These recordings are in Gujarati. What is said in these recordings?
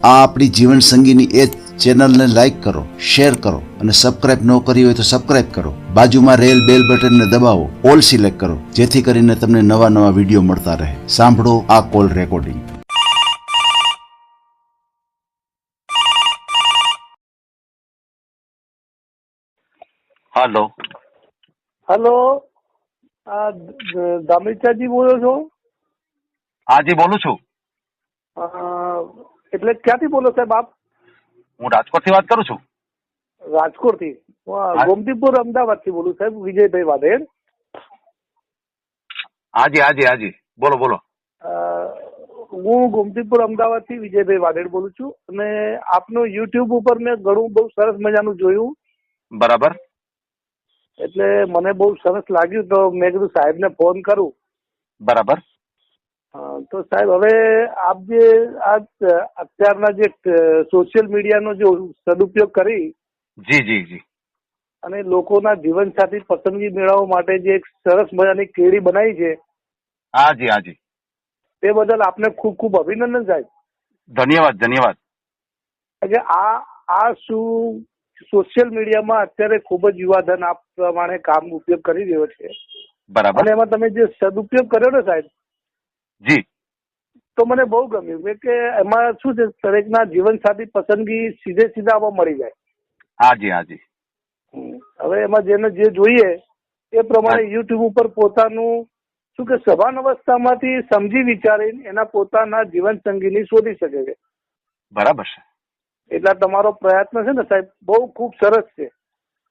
આ આપણી જીવન સંગીની એ ચેનલને લાઈક કરો, શેર કરો અને સબસ્ક્રાઇબ ન કરી હોય તો સબસ્ક્રાઇબ કરો. બાજુમાં રહેલ બેલ બટનને દબાવો, ઓલ સિલેક્ટ કરો, જેથી કરીને તમને નવા નવા વિડીયો મળતા રહે. સાંભળો આ કોલ રેકોર્ડિંગ. હેલો. હેલો, દામિચાજી બોલો છો? હાજી બોલું છું. એટલે ક્યાંથી બોલો સાહેબ આપ? હું રાજકોટથી વાત કરું છું. રાજકોટથી? ગોમતીપુર અમદાવાદથી બોલું સાહેબ, વિજયભાઈ વાઢેર. હાજી હાજી હાજી બોલો બોલો. હું ગોમતીપુર અમદાવાદથી વિજયભાઈ વાઢેર બોલું છું અને આપનું યુટ્યુબ ઉપર મેં ઘણું બહુ સરસ મજાનું જોયું. બરાબર. એટલે મને બહુ સરસ લાગ્યું તો મેં કીધું સાહેબને ફોન કરું. બરાબર. તો સાહેબ હવે આપ જે અત્યારના જે સોશિયલ મીડિયાનો જો સદુપયોગ કરી જી જી જી અને લોકોના જીવનસાથી પસંદગી મેળવવા માટે જે એક સરસ મજાની કેડી બનાવી છે, હાજી હાજી, તે બદલ આપને ખૂબ ખૂબ અભિનંદન સાહેબ. ધન્યવાદ ધન્યવાદ. કે આ શું સોશિયલ મીડિયામાં અત્યારે ખૂબ જ યુવાધન આ પ્રમાણે કામ ઉપયોગ કરી રહ્યો છે. બરાબર. અને એમાં તમે જે સદુપયોગ કર્યો ને સાહેબ, જી, તો મને બહુ ગમ્યું કે એમાં શું છે, દરેકના જીવનસાથી પસંદગી સીધા આમાં મળી જાય. હાજી હાજી. હવે એમાં જેને જે જોઈએ એ પ્રમાણે યુટ્યુબ ઉપર પોતાનું શું કે સભાન અવસ્થામાંથી સમજી વિચારીને એના પોતાના જીવન સંગીની શોધી શકે છે. બરાબર છે. એટલે તમારો પ્રયત્ન છે ને સાહેબ, બહુ ખૂબ સરસ છે.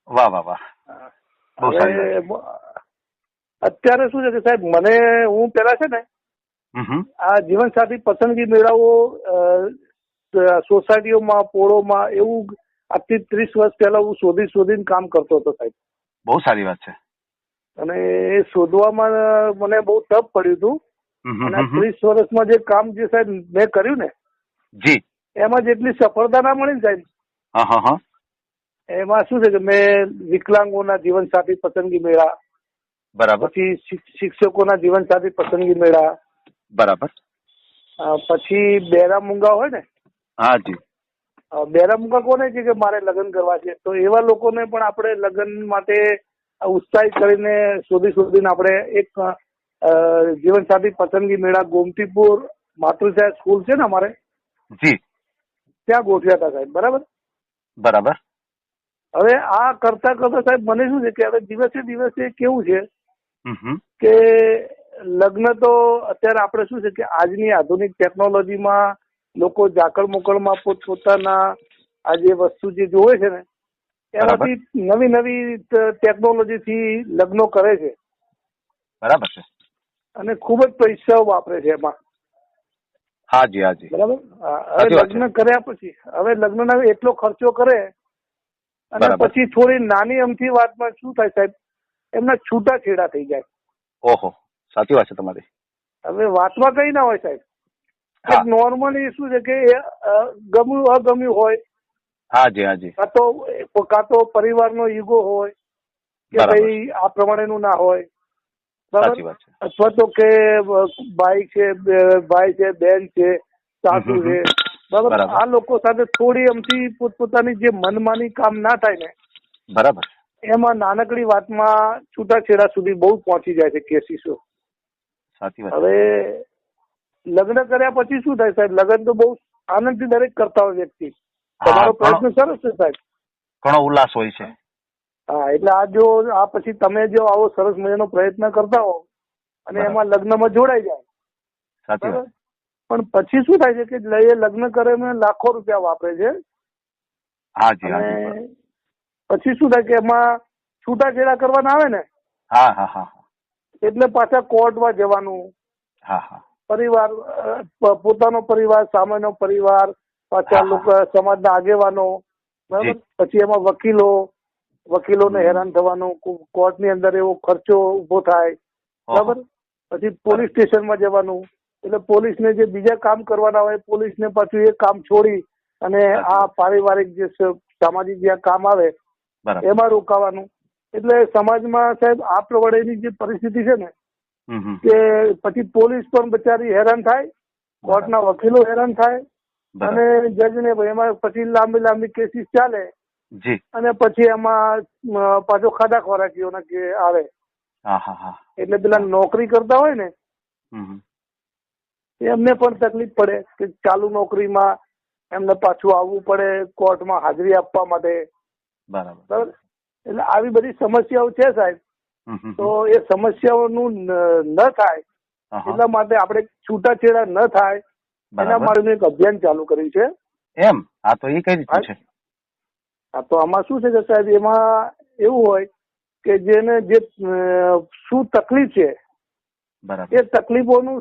વાહ વાહ વાહ. બહુ સારી વાત. અત્યારે શું છે કે સાહેબ, હું પેલા છે ને આ જીવનસાથી પસંદગી મેળાઓ સોસાયટીઓમાં, પોળોમાં એવું આજથી 30 વર્ષ પહેલા હું શોધીને કામ કરતો હતો સાહેબ. બહુ સારી વાત છે. અને એ શોધવામાં મને બહુ ટફ પડ્યું હતું. અને 30 વર્ષમાં જે કામ જે સાહેબ મેં કર્યું ને, જી, એમાં જેટલી સફળતા ના મળી ને સાહેબ, હા, એમાં શું છે કે મેં વિકલાંગોના જીવનસાથી પસંદગી મેળા, બરાબર, પછી શિક્ષકોના જીવનસાથી પસંદગી મેળા, બરાબર, પછી બેરા મૂંગા હોય ને, હાજી, બેરા મૂંગા કોને છે કે મારે લગ્ન કરવા છે, તો એવા લોકોને પણ આપણે લગ્ન માટે ઉત્સાહિત કરીને શોધીને આપણે એક જીવનસાથી પસંદગી મેળા ગોમતીપુર માતૃછાયા સ્કૂલ છે ને અમારે, જી, ત્યાં ગોઠવ્યા હતા સાહેબ. બરાબર. બરાબર. હવે આ કરતા સાહેબ મને શું છે કે હવે દિવસે કેવું છે કે લગ્ન તો અત્યારે આપણે શું છે કે આજની આધુનિક ટેકનોલોજીમાં લોકો ઝાકળ મોકળમાં પોતાના આ જે વસ્તુ જે જોવે છે ને, એમાંથી નવી ટેકનોલોજીથી લગ્નો કરે છે. બરાબર છે. અને ખૂબ જ પૈસાઓ વાપરે છે એમાં. હાજી હાજી. બરાબર. હવે લગ્ન કર્યા પછી હવે લગ્નના એટલો ખર્ચો કરે અને પછી થોડી નાની અમથી વાતમાં શું થાય સાહેબ, એમના છૂટાછેડા થઈ જાય. ઓહો, સાચી વાત છે તમારી. હવે વાતમાં કઈ ના હોય સાહેબ, નોર્મલી શું છે કે ગમ્યું અગમ્યું હોય, હાજી હાજી, કાં તો પરિવારનો ઈગો હોય કે ભાઈ આ પ્રમાણેનું ના હોય, બરાબર, અથવા તો કે ભાઈ છે, બેન છે, સાસુ છે, બરાબર, આ લોકો સાથે થોડી અમથી પોતપોતાની જે મનમાની કામ ના થાય ને, બરાબર, એમાં નાનકડી વાતમાં છૂટાછેડા સુધી બહુ પહોંચી જાય છે કેસીસો. સાચી વાત. હવે લગ્ન કર્યા પછી શું થાય સાહેબ, લગ્ન તો બહુ આનંદથી દરેક કરતા હોય વ્યક્તિ. તમારો પ્રયત્ન સરસ છે સાહેબ, ઘણો ઉલ્લાસ હોય છે. હા, એટલે આ પછી તમે જો આવો સરસ મજાનો પ્રયત્ન કરતા હો અને એમાં લગ્નમાં જોડાઈ જાય, સાચી વાત, પણ પછી શું થાય છે કે એ લગ્ન કરે લાખો રૂપિયા વાપરે છે. હાજી અને હાજી. પછી શું થાય કે એમાં છૂટાછેડા કરવાના આવે ને, હા, એટલે પાછા કોર્ટમાં જવાનું. હા, પરિવાર, પોતાનો પરિવાર, સામેનો પરિવાર, પાછા લોકો સમાજના આગેવાનો, બરાબર, પછી એમાં વકીલોને હેરાન થવાનું, કોર્ટની અંદર એવો ખર્ચો ઉભો થાય, બરાબર, પછી પોલીસ સ્ટેશનમાં જવાનું, એટલે પોલીસને જે બીજા કામ કરવાના હોય પોલીસને પાછું એ કામ છોડી અને આ પારિવારિક જે સામાજિક જે કામ આવે એમાં રોકાવાનું. એટલે સમાજમાં સાહેબ આ પ્રમાણેની જે પરિસ્થિતિ છે ને, કે પછી પોલીસ પણ બચારી હેરાન થાય, કોર્ટના વકીલો હેરાન થાય, બરાબર. અને જજ ને ભાઈ એમાં પછી લાંબી કેસીસ ચાલે જી. અને પછી એમાં પાછો ખાડા ખોરાકીઓના કે આવે. હા હા હા. એટલે પેલા નોકરી કરતા હોય ને હમ. એમને પણ તકલીફ પડે કે ચાલુ નોકરીમાં એમને પાછું આવવું પડે કોર્ટમાં હાજરી આપવા માટે. બરાબર. બરાબર. એટલે આવી બધી સમસ્યાઓ છે સાહેબ. તો એ સમસ્યાઓનું ન થાય એટલા માટે આપણે છૂટાછેડા ન થાય એના માટેનું એક અભિયાન ચાલુ કર્યું છે. એમ? હા, તો એ કઈ રીતનું છે? હા, તો આમાં શું છે કે સાહેબ એમાં એવું હોય કે જેને જે શું તકલીફ છે બરાબર. એ તકલીફોનું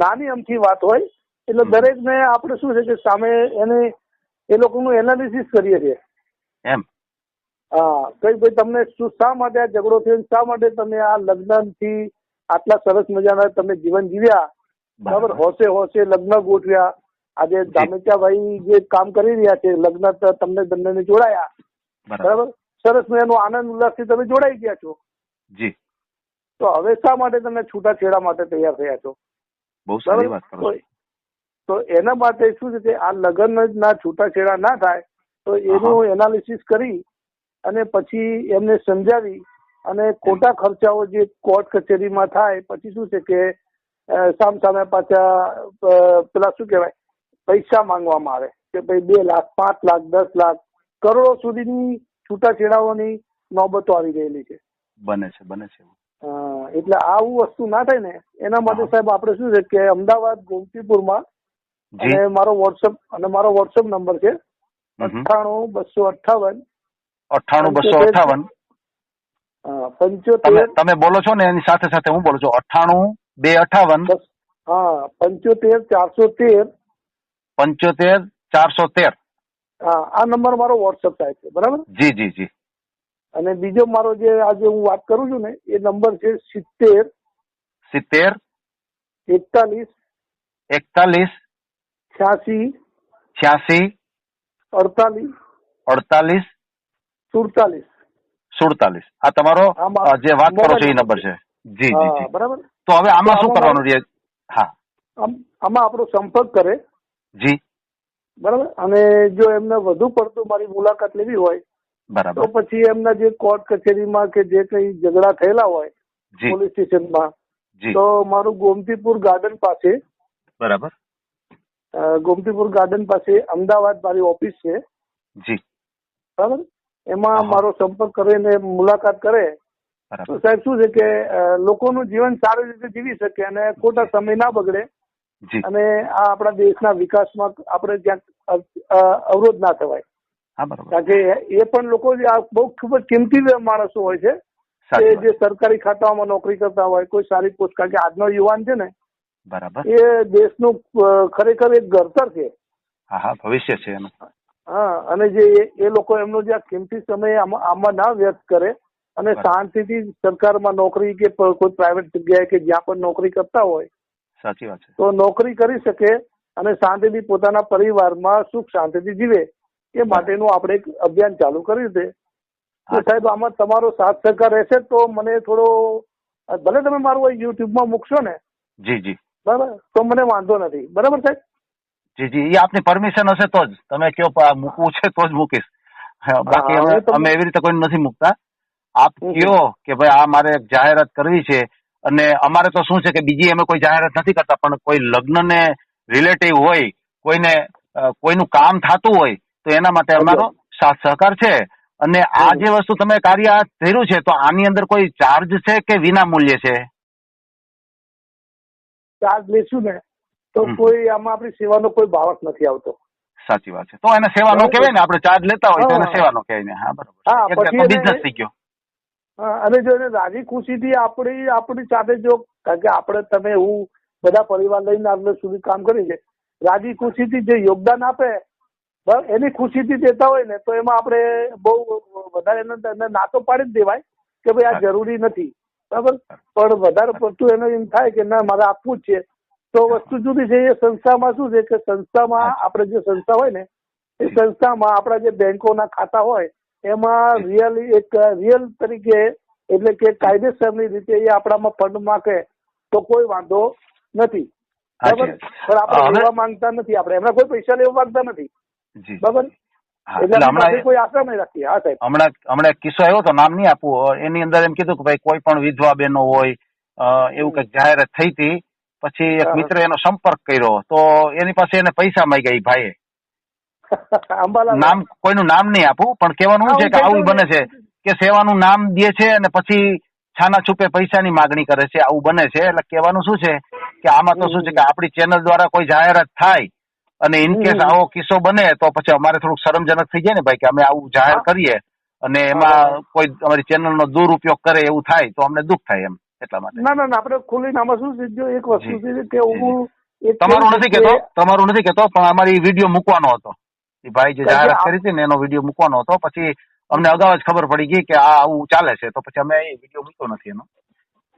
નાની અમથી વાત હોય એટલે દરેકને આપણે શું છે કે સામે એને એ લોકોનું એનાલિસિસ કરીએ છીએ. એમ? હા, કઈ ભાઈ તમને શા માટે આ ઝઘડો થયો, શા માટે તમે આ લગ્નથી આટલા સરસ મજાના તમે જીવન જીવ્યા, બરાબર, હોશે લગ્ન ગોઠવ્યા, આજે દામેચાભાઈ જે કામ કરી રહ્યા છે લગ્ન તમને બંનેને જોડાયા, બરાબર, સરસ મજાનો આનંદ ઉલ્લાસથી તમે જોડાઈ ગયા છો. જી. તો હવે શા માટે તમે છૂટાછેડા માટે તૈયાર થયા છો? બહુ સારી વાત કરો છો. તો એના માટે શું છે કે આ લગ્નના છૂટાછેડા ના થાય તો એનું એનાલિસિસ કરી અને પછી એમને સમજાવી અને ખોટા ખર્ચાઓ જે કોર્ટ કચેરીમાં થાય પછી શું છે કે સામે પાછા પેલા શું કહેવાય પૈસા માંગવામાં આવે કે ભાઈ 2 લાખ 5 લાખ 10 લાખ કરોડો સુધીની છૂટાછેડાઓની નોબતો આવી ગયેલી છે. બને છે. એટલે આવું વસ્તુ ના થાય ને એના માટે સાહેબ આપણે શું છે કે અમદાવાદ ગોમતીપુરમાં અને મારો વોટ્સઅપ નંબર છે 98 258 75. તમે બોલો છો ને એની સાથે સાથે હું બોલું છું 98 258. હા, 75 413. 413. હા, આ નંબર મારો વોટ્સઅપ થાય છે. બરાબર. જી. અને બીજો મારો જે આજે હું વાત કરું છું ને એ નંબર છે 70 41 41 86 86 48 48 47. આ તમારો જે વાત કરો છો એ નંબર છે. જી. બરાબર. તો હવે આમાં શું કરવાનું રહે? હા, આમાં આપણો સંપર્ક કરે. જી. બરાબર. અને જો એમને વધુ પડતું મારી મુલાકાત લેવી હોય બરાબર તો પછી એમના જે કોર્ટ કચેરીમાં કે જે કઈ ઝઘડા થયેલા હોય પોલીસ સ્ટેશનમાં તો મારું ગોમતીપુર ગાર્ડન પાસે, બરાબર, ગોમતીપુર ગાર્ડન પાસે અમદાવાદ મારી ઓફિસ છે. જી. બરાબર. એમાં મારો સંપર્ક કરીને મુલાકાત કરે તો સાહેબ શું છે કે લોકોનું જીવન સારી રીતે જીવી શકે અને ખોટા સમય ના બગડે અને આ આપણા દેશના વિકાસમાં આપણે ક્યાંક અવરોધ ના થવાય. કારણ કે એ પણ લોકો બહુ ખૂબ જ કિંમતી માણસો હોય છે કે જે સરકારી ખાતાઓમાં નોકરી કરતા હોય, કોઈ સારી પોસ્ટ, કારણ કે આજનો યુવાન છે ને બરાબર એ દેશનું ખરેખર એક ઘડતર છે. હા, ભવિષ્ય છે એનું. હા, અને જે એ લોકો એમનો જે કિંમતી સમય આમાં ના વ્યર્થ કરે અને શાંતિથી સરકારમાં નોકરી કે કોઈ પ્રાઇવેટ જગ્યાએ કે જ્યાં પણ નોકરી કરતા હોય, સાચી વાત છે, તો નોકરી કરી શકે અને શાંતિથી પોતાના પરિવારમાં સુખ શાંતિથી જીવે એ માટેનું આપણે એક અભિયાન ચાલુ કર્યું છે. સાહેબ આમાં તમારો સાથ સહકાર રહેશે તો મને થોડો, ભલે તમે મારું યુટ્યુબમાં મૂકશો ને, જી, બરાબર, તો મને વાંધો નથી. બરાબર સાહેબ? જી, એ આપની પરમિશન હશે તો જ. તમે કયો મૂકવું છે તો જ મૂકીશ. બાકી અમે એવી રીતે કોઈ નથી મૂકતા. આપ કયો કે ભાઈ આ મારે જાહેરાત કરવી છે, અને અમારે તો શું છે કે બીજી અમે કોઈ જાહેરાત નથી કરતા, પણ કોઈ લગ્ન ને રિલેટિવ હોય, કોઈનું કામ થતું હોય તો એના માટે અમારો સાથ સહકાર છે. અને આ જે વસ્તુ તમે કાર્ય કર્યું છે તો આની અંદર કોઈ ચાર્જ છે કે વિના મૂલ્યે છે? ચાર્જ લેશું ને તો કોઈ આમાં આપણી સેવાનો કોઈ ભાવ નથી આવતો. સાચી વાત છે. તો એને સેવા નો કહેવાય ને, આપણે ચાર્જ લેતા હોય તો એને સેવા નો કહેવાય ને. હા, બરોબર. પછી બિઝનેસ થઈ ગયો. અને જો એને રાજી ખુશીથી આપણી સાથે જો, કારણ કે આપણે તમે હું બધા પરિવાર લઈને આગળ સુધી કામ કરી છે, રાજી ખુશીથી જે યોગદાન આપે બસ એની ખુશીથી દેતા હોય ને તો એમાં આપણે બહુ વધારે એને ના તો પાડી જ દેવાય કે ભાઈ આ જરૂરી નથી. બરાબર. પણ વધારે પડતું એને એમ થાય કે ના મારે આપવું જ છે તો વસ્તુ જુદી છે. એ સંસ્થામાં શું છે કે સંસ્થામાં આપણે જે સંસ્થા હોય ને એ સંસ્થામાં આપણા જે બેંકોના ખાતા હોય એમાં રિયલ તરીકે એટલે કે કાયદેસરની રીતે એ આપણામાં ફંડ નાખે તો કોઈ વાંધો નથી. બરાબર, પણ આપણે લેવા માંગતા નથી, આપણે એમના કોઈ પૈસા લેવા માંગતા નથી. જી બરાબર, એટલે હમણાં કોઈ આશા નહીં રાખીએ. હા સાહેબ, હમણાં એક કિસ્સો આવ્યો તો, નામ નહીં આપવું, એની અંદર એમ કીધું કે ભાઈ કોઈ પણ વિધવા બહેનો હોય એવું કઈક જાહેરાત થઈ હતી. પછી એક મિત્રે એનો સંપર્ક કર્યો તો એની પાસે એને પૈસા માંગ્યા એ ભાઈએ. નામ કોઈનું નામ નહીં આપું, પણ કહેવાનું શું છે કે આવું બને છે કે સેવાનું નામ દે છે અને પછી છાના છુપે પૈસાની માગણી કરે છે, આવું બને છે. એટલે કહેવાનું શું છે કે આમાં તો શું છે કે આપણી ચેનલ દ્વારા કોઈ જાહેરાત થાય અને ઇનકેસ આવો કિસ્સો બને તો પછી અમારે થોડુંક શરમજનક થઈ જાય ને ભાઈ, કે અમે આવું જાહેર કરીએ અને એમાં કોઈ અમારી ચેનલનો દુરુપયોગ કરે એવું થાય તો અમને દુઃખ થાય એમ, એટલા માટે. ના આપણે ખુલ્લીને આમાં શું છે, જો એક વસ્તુ છે કે હું તમારું નથી કેતો પણ અમારી વિડીયો મૂકવાનો હતો, એ ભાઈ જે જાહેરાત કરી હતી ને એનો વિડીયો મૂકવાનો હતો. પછી અમને અગાઉ જ ખબર પડી ગઈ કે આ આવું ચાલે છે, તો પછી અમે એ વિડીયો મૂક્યો નથી એનો.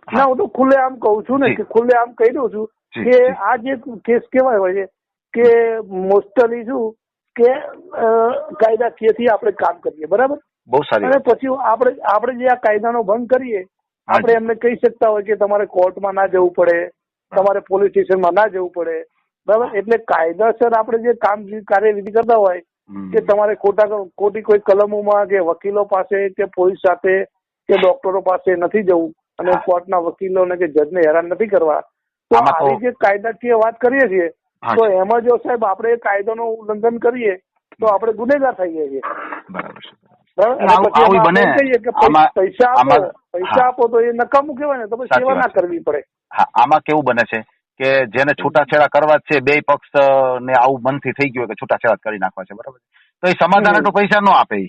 ના, હું તો ખુલ્લે આમ કઉ છું ને, કે ખુલ્લે આમ કહી દઉં છું કે આ જે કેસ કેવાય હોય છે કે મોસ્ટલી શું કે કાયદાકીયથી આપણે કામ કરીએ, બરાબર. બહુ સારી. અને પછી આપણે જે આ કાયદાનો ભંગ કરીએ, આપણે એમને કહી શકતા હોય કે તમારે કોર્ટમાં ના જવું પડે, તમારે પોલીસ સ્ટેશનમાં ના જવું પડે, બરાબર. એટલે કાયદાસર આપણે જે કાર્યવિધિ કરતા હોય કે તમારે ખોટી કોઈ કલમોમાં કે વકીલો પાસે કે પોલીસ સાથે કે ડોક્ટરો પાસે નથી જવું અને કોર્ટના વકીલોને કે જજને હેરાન નથી કરવા, તો આવી જે કાયદાકીય વાત કરીએ છીએ તો એમાં જો સાહેબ આપણે એ કાયદાનું ઉલ્લંઘન કરીએ તો આપણે ગુનેગાર થઈએ છીએ. પૈસા આપો તો એ નકામું કહેવાય ને, તો પછી સેવા ના કરવી પડે. હા, આમાં કેવું બને છે કે જેને છૂટાછેડા કરવા છે, બે પક્ષ ને આવું મનથી થઈ ગયું કે છૂટાછેડા કરી નાખવા છે, બરાબર, તો એ સમાધાન તો પૈસા ન આપે.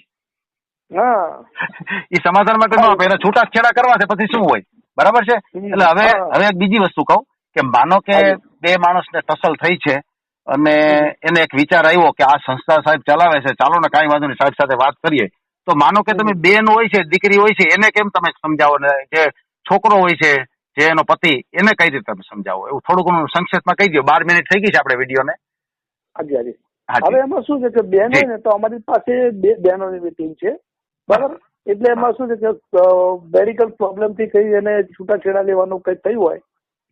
એ સમાધાન માટે ન આપે, એને છૂટાછેડા કરવા છે, પછી શું હોય, બરાબર છે. એટલે હવે એક બીજી વસ્તુ કહું કે માનો કે બે માણસને ટસલ થઈ છે અને એને એક વિચાર આવ્યો કે આ સંસ્થા સાહેબ ચલાવે છે, ચાલો ને કાંઈ વાંધો નહીં સાહેબ સાથે વાત કરીએ. તો માનો કે તમે બેન હોય છે, દીકરી હોય છે, એને કેમ તમે સમજાવો ને જે છોકરો હોય છે, જે એનો પતિ, એને કઈ રીતે તમે સમજાવો, એવું થોડું ઘણું સંક્ષેપમાં કહી દો. 12 મિનિટ થઈ ગઈ છે આપણે વિડીયોને. હવે એમાં શું છે કે બેન હોય ને, તો અમારી પાસે બે બહેનોની મીટિંગ છે, બરાબર. એટલે એમાં શું છે કે મેડિકલ પ્રોબ્લેમ થી કઈ એને છૂટાછેડા લેવાનું કઈ થયું હોય,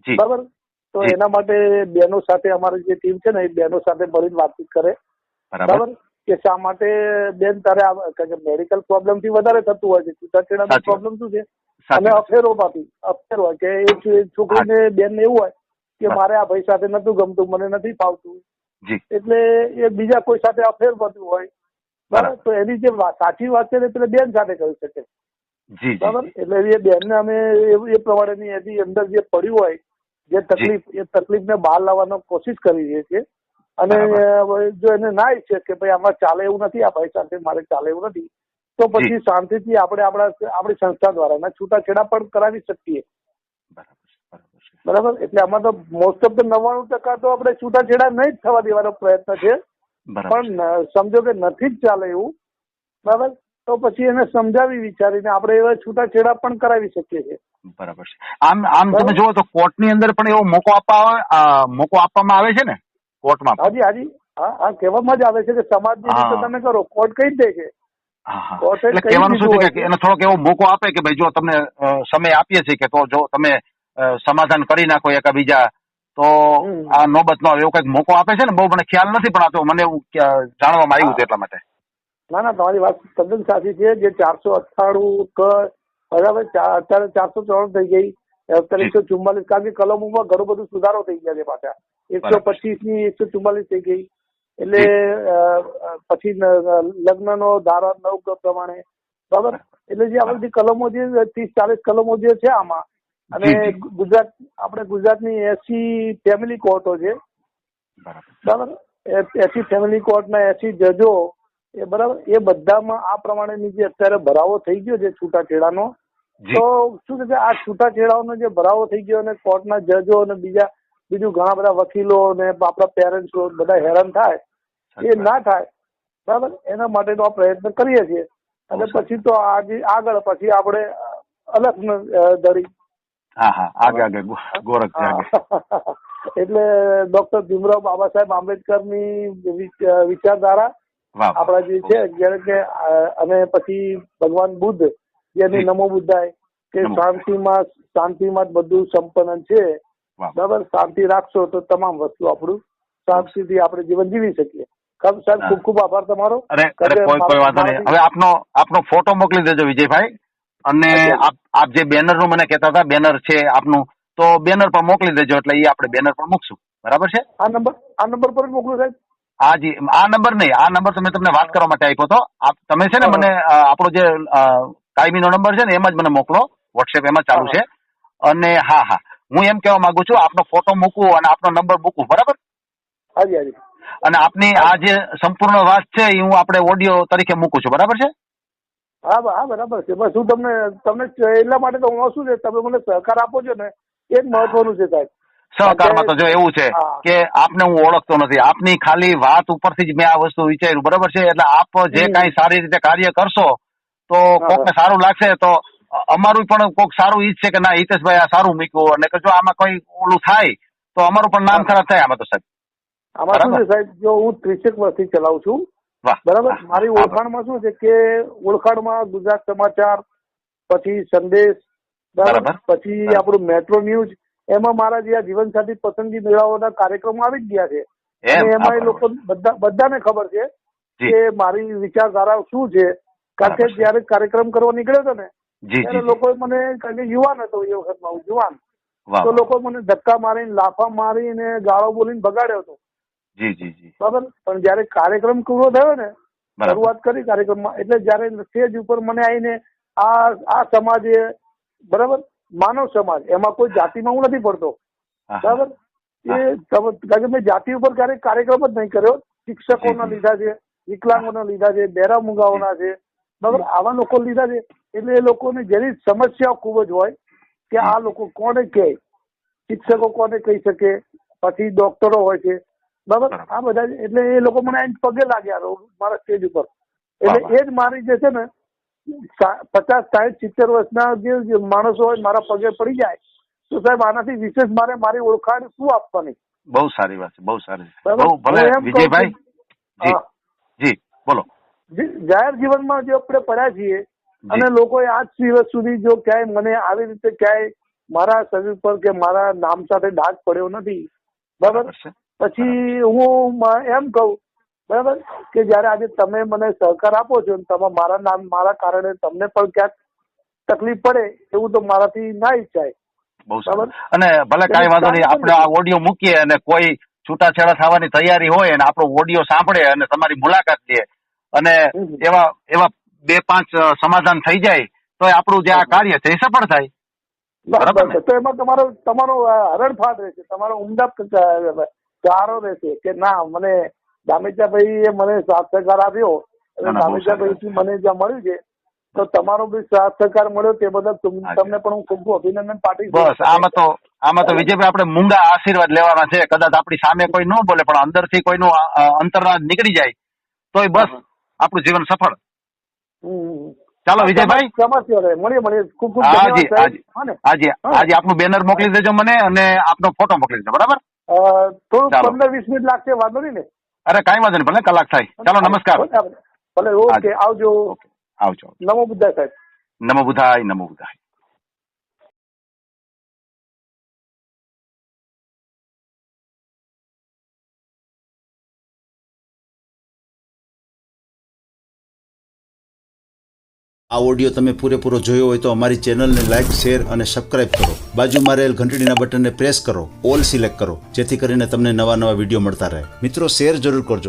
બરાબર, તો એના માટે બહેનો સાથે અમારી જે ટીમ છે ને એ બહેનો સાથે મળીને વાતચીત કરે, બરાબર, કે શા માટે બેન તારે મેડિકલ પ્રોબ્લેમ થી વધારે થતું હોય છે, છૂટાછેડા પ્રોબ્લેમ શું છે, અને અફેર હોય કે એ છોકરીને બેન એવું હોય કે મારે આ ભાઈ સાથે નતું ગમતું, મને નથી ફાવતું, એટલે એ બીજા કોઈ સાથે અફેર પડતું હોય, બરાબર, તો એની જે સાચી વાત છે એટલે બેન સાથે કહી શકે, બરાબર. એટલે એ બેનને અમે એ પ્રમાણેની એની અંદર જે પડ્યું હોય જે તકલીફ, એ તકલીફને બહાર લાવવાનો કોશિશ કરી છીએ. અને જો એને ના ઈચ્છે કે ભાઈ આમાં ચાલે એવું નથી, આ ભાઈ સાથે મારે ચાલે એવું નથી, તો પછી શાંતિથી આપણે આપણી સંસ્થા દ્વારા છૂટાછેડા પણ કરાવી શકીએ, બરાબર. એટલે આમાં તો મોસ્ટ ઓફ ધ 99% તો આપણે છૂટાછેડા નહીં જ થવા દેવાનો પ્રયત્ન છે, પણ સમજો કે નથી જ ચાલે એવું, બરાબર, તો પછી એને સમજાવી વિચારીને આપણે એવા છૂટાછેડા પણ કરાવી શકીએ છીએ, બરાબર છે. આમ તમે જુઓ તો કોર્ટની અંદર પણ એવો મોકો આપવામાં આવે છે ને કોર્ટમાં. હાજી, હા, કહેવામાં જ આવે છે કે સમાજની રીતે તમે કરો, કોર્ટ કહી દે છે. એટલે કહેવાનું શું છે કે એને થોડોક એવો મોકો આપે કે ભાઈ જો તમને સમય આપીએ છીએ કે તો જો તમે સમાધાન કરી નાખો એકાબીજા તો આ નોબત નો આવે, એવો કઈક મોકો આપે છે ને. બહુ મને ખ્યાલ નથી પણ આ તો મને એવું જાણવામાં આવ્યું હતું એટલા માટે. ના, તમારી વાત તદ્દન સાચી છે. જે 498 બરાબર, અત્યારે 494 થઈ ગઈ, અત્યારે 144, કારણ કે કલમોમાં ઘણું બધું સુધારો થઈ ગયા છે પાછા. 125 ની 144 થઈ ગઈ, એટલે પછી લગ્નનો ધારા 9 પ્રમાણે, બરાબર. એટલે જે આ બધી કલમો જે 30-40 કલમો જે છે આમાં, અને આપણે ગુજરાતની 80 ફેમિલી કોર્ટો છે, બરાબર, 80 ફેમિલી કોર્ટના 80 જજો, એ બરાબર, એ બધામાં આ પ્રમાણેની જે અત્યારે ભરાવો થઈ ગયો છે છૂટાછેડાનો, તો શું છે કે આ છૂટાછેડાઓનો જે ભરાવો થઈ ગયો અને કોર્ટના જજો અને બીજું ઘણા બધા વકીલો ને આપણા પેરેન્ટ્સ બધા હેરાન થાય, એ ના થાય, બરાબર, એના માટેનો આ પ્રયત્ન કરીએ છીએ. અને પછી તો આગળ પછી આપણે અલગ દરી એટલે ડોક્ટર ભીમરાવ બાબા સાહેબ આંબેડકરની વિચારધારા આપણા જે છે, જ્યારે કે અને પછી ભગવાન બુદ્ધ જેની નમો બુદ્ધાય કે શાંતિમાં જ બધું સંપન્ન છે, વાહ. બરાબર, શાંતિ રાખશો તો તમામ વસ્તુ આપણું શાંતિથી આપણે જીવન જીવી શકીએ. સાહેબ હા. ખૂબ ખૂબ આભાર તમારો. અરે કોઈ વાંધો નહીં. હવે આપનો ફોટો મોકલી દેજો વિજયભાઈ, અને હાજી. આપ જે બેનર નું મને કહેતા હતા, બેનર છે આપનું, તો બેનર પર મોકલી દેજો, એટલે એ આપણે બેનર પર મૂકશું. બરાબર છે? આ નંબર પર જ મોકલું સાહેબ? હા જી, આ નંબર નહીં, આ નંબર તો મેં તમને વાત કરવા માટે આપ્યો હતો. તમે છે ને હા. મને આપણો જે કાયમીનો નંબર છે ને એમાં જ મને મોકલો, વોટ્સએપ એમાં ચાલુ છે. અને હા, હું એમ કહેવા માંગુ છું, આપનો ફોટો મૂકવું અને આપનો નંબર મૂકવું, બરાબર? હાજી હાજી. અને આપની આ જે સંપૂર્ણ વાત છે એ હું આપણે ઓડિયો તરીકે મૂકું છું, બરાબર છે? હા બરાબર છે. બસ હું તમને એટલા માટે તો હું શું છે, તમે મને સહકાર આપો છો ને એ જ મહત્વનું છે સાહેબ. સહકારમાં તો જો એવું છે હા. કે આપને હું ઓળખતો નથી, આપની ખાલી વાત ઉપરથી જ મેં આ વસ્તુ વિચાર્યું, બરાબર છે? એટલે આપ જે કાંઈ સારી રીતે કાર્ય કરશો તો કોકને સારું લાગશે, તો અમારું પણ કોક સારું ઈ જ છે કે ના હિતેશભાઈ આ સારું મૂક્યું, અને કે જો આમાં કોઈ ઓલું થાય તો અમારું પણ નામ ખરાબ થાય આમાં તો સાહેબ. આમાં શું છે સાહેબ, જો હું 30 વર્ષથી ચલાવું છું, વાહ. બરાબર, મારી ઓળખાણમાં શું છે કે ઓળખાણમાં ગુજરાત સમાચાર, પછી સંદેશ, બરાબર, બરાબર. પછી આપણું મેટ્રો ન્યૂઝ, એમાં મારા જે આ જીવનસાથી પસંદગી મેળાઓના કાર્યક્રમો આવી જ ગયા છે. અને એમાં એ લોકો બધાને ખબર છે કે મારી વિચારધારા શું છે. કારણ કે જયારે કાર્યક્રમ કરવા નીકળ્યો હતો ને ત્યારે લોકો મને, કારણ કે યુવાન હતો એ વખતમાં, હું જુવાન, તો લોકો મને ધક્કા મારીને, લાફા મારીને, ગાળો બોલીને ભગાડ્યો હતો. જી. બરાબર, પણ જયારે કાર્યક્રમ પૂરો થયો ને, શરૂઆત કરી કાર્યક્રમમાં, એટલે જયારે સ્ટેજ ઉપર મને આવીને આ સમાજે, બરાબર, માનવ સમાજ, એમાં કોઈ જાતિમાં હું નથી પડતો, બરાબર, કારણ કે મેં જાતિ ઉપર ક્યારેક કાર્યક્રમ જ નહીં કર્યો. શિક્ષકોના લીધા છે, વિકલાંગોના લીધા છે, બહેરા મૂંગાઓના છે, બરાબર, આવા લોકો લીધા છે. એટલે એ લોકોની જેની સમસ્યાઓ ખૂબ જ હોય કે આ લોકો કોને કહે, શિક્ષકો કોને કહી શકે, પછી ડોક્ટરો હોય છે, બરાબર, આ બધા. એટલે એ લોકો મને પગે લાગ્યા મારા સ્ટેજ ઉપર. એટલે એ જ મારી જે છે ને 50, 60, 70 વર્ષના જે માણસો હોય મારા પગે પડી જાય તો સાહેબ આનાથી વિશેષ મારે મારી ઓળખાણ શું આપવાની? બહુ સારી વાત છે, બહુ સારી. બહુ ભલે વિજયભાઈ. જી બોલો. જાહેર જીવનમાં જો આપણે પડ્યા છીએ અને લોકોએ આજ દિવસ સુધી જો ક્યાંય મને આવી રીતે ક્યાંય મારા શરીર પર કે મારા નામ સાથે ડાઘ પડ્યો નથી, બરાબર. પછી હું એમ કહું, બરાબર, કે જયારે આજે તમે મને સહકાર આપો છો, તમે મારા કારણે તમને પણ ક્યાંક તકલીફ પડે એવું તો મારાથી ના ઈચ્છાય. બહુ સારું. અને ભલે કાંઈ વાંધો નહીં, આપણે આ ઓડિયો મૂકીએ અને કોઈ છૂટાછેડા થવાની તૈયારી હોય અને આપણો ઓડિયો સાંભળે અને તમારી મુલાકાત લે અને એવા 2-5 સમાધાન થઈ જાય તો આપણું જે આ કાર્ય છે એ સફળ થાય. બરાબર. તો એમાં તમારો હરણફાળ રહેશે, તમારો ઉમદા ચારો રહેશે કે ના, મને દામેચાભાઈ એ મને સાથ સહકાર આપ્યો અને દામેચાભાઈ થી મને જ્યાં મળ્યું છે તો તમારો બી સાથ સહકાર મળ્યો તે બદલ તમને પણ હું ખૂબ અભિનંદન પાઠવી. બસ આમાં તો વિજયભાઈ આપણે મૂંગા આશીર્વાદ લેવાના છે. કદાચ આપણી સામે કોઈ ન બોલે પણ અંદરથી કોઈનું અંતર્નાદ નીકળી જાય તોય બસ આપણું જીવન સફળ. ચાલો વિજયભાઈ, મળીએ. ખૂબ આજે આપનું બેનર મોકલી દેજો મને અને આપનો ફોટો મોકલી દેજો, બરાબર? થોડું 15-20 મિનિટ લાગશે, વાંધો નહીં ને? અરે કાંઈ વાંધો નહીં, ભલે કલાક થાય. ચાલો, નમસ્કાર. ભલે, ઓકે, આવજો. નમો બુદ્ધાય સાહેબ. નમો બુદ્ધાય. આ ઓડિયો તમે પૂરેપૂરો જોયો હોય તો અમારી ચેનલને લાઇક, શેર અને સબસ્ક્રાઇબ કરો. બાજુમાં રહેલ ઘંટડીના બટનને પ્રેસ કરો, ઓલ સિલેક્ટ કરો, જેથી કરીને તમને નવા વિડીયો મળતા રહે. મિત્રો, શેર જરૂર કરજો.